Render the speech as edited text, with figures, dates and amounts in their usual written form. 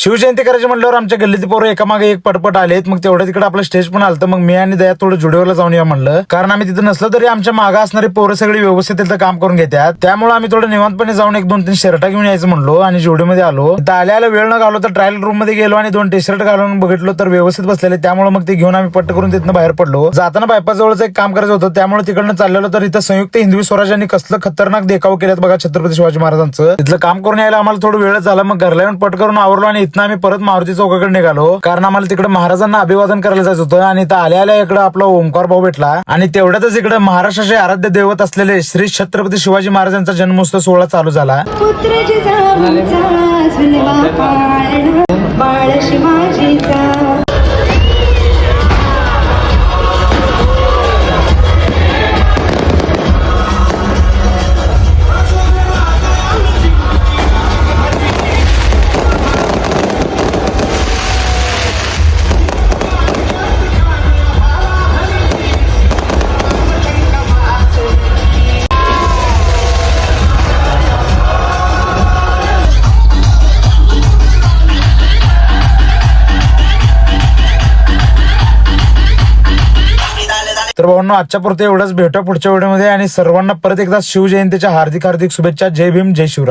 शिवजयंती करायची म्हटल्यावर आमच्या गल्लीत पोरं एकामागे एक पटपट आलेत. मग तेवढ्या तिकडे आपलं स्टेज पण आलतं. मग मी आणि दया थोडं जुडिओला जाऊन या म्हणलं, कारण आम्ही तिथं नसलं तरी आमच्या मागे असणारी पोरं सगळी व्यवस्थित तिथं काम करून घेतात. त्यामुळे आम्ही थोडं निवांतपणे जाऊन 1-2-3 शर्ट घेऊन यायचं म्हणलो आणि जुडिओमध्ये आलो. तिथं आल्याला वेळ न घालवता तर ट्रायल रूम मध्ये गेलो आणि 2 टी शर्ट घालून बघितलो तर व्यवस्थित बसलेले. त्यामुळे मग ते घेऊन आम्ही पट्ट करून तिथनं बाहेर पडलो. जाताना बायपास जवळच एक काम करायचं होतं, त्यामुळे तिकडनं चाललेलो तर इथं संयुक्त हिंदवी स्वराज्याने कसलं खतरनाक देखाव केल्यात बघा छत्रपती शिवाजी महाराजांचं. तिथलं काम करून यायला आम्हाला थोडं वेळ झाला. मग घरला येऊन पट करून आवरलो आणि इथनं आम्ही परत मारुती चौकाकडे निघालो, कारण आम्हाला तिकडे महाराजांना अभिवादन करायला जायचं होतं. आणि इथं आल्या इकडे आपला ओंकार भाऊ भेटला आणि तेवढ्यातच इकडे महाराष्ट्राचे आराध्य दैवत असलेले श्री छत्रपती शिवाजी महाराजांचा जन्मोत्सव सोहळा चालू झाला. तर भावांनो, आजच्या पुरते एवढंच. भेटू पुढच्या व्हिडिओमध्ये आणि सर्वांना परत एकदा शिवजयंतीच्या हार्दिक शुभेच्छा. जय भीम, जय शिवराय.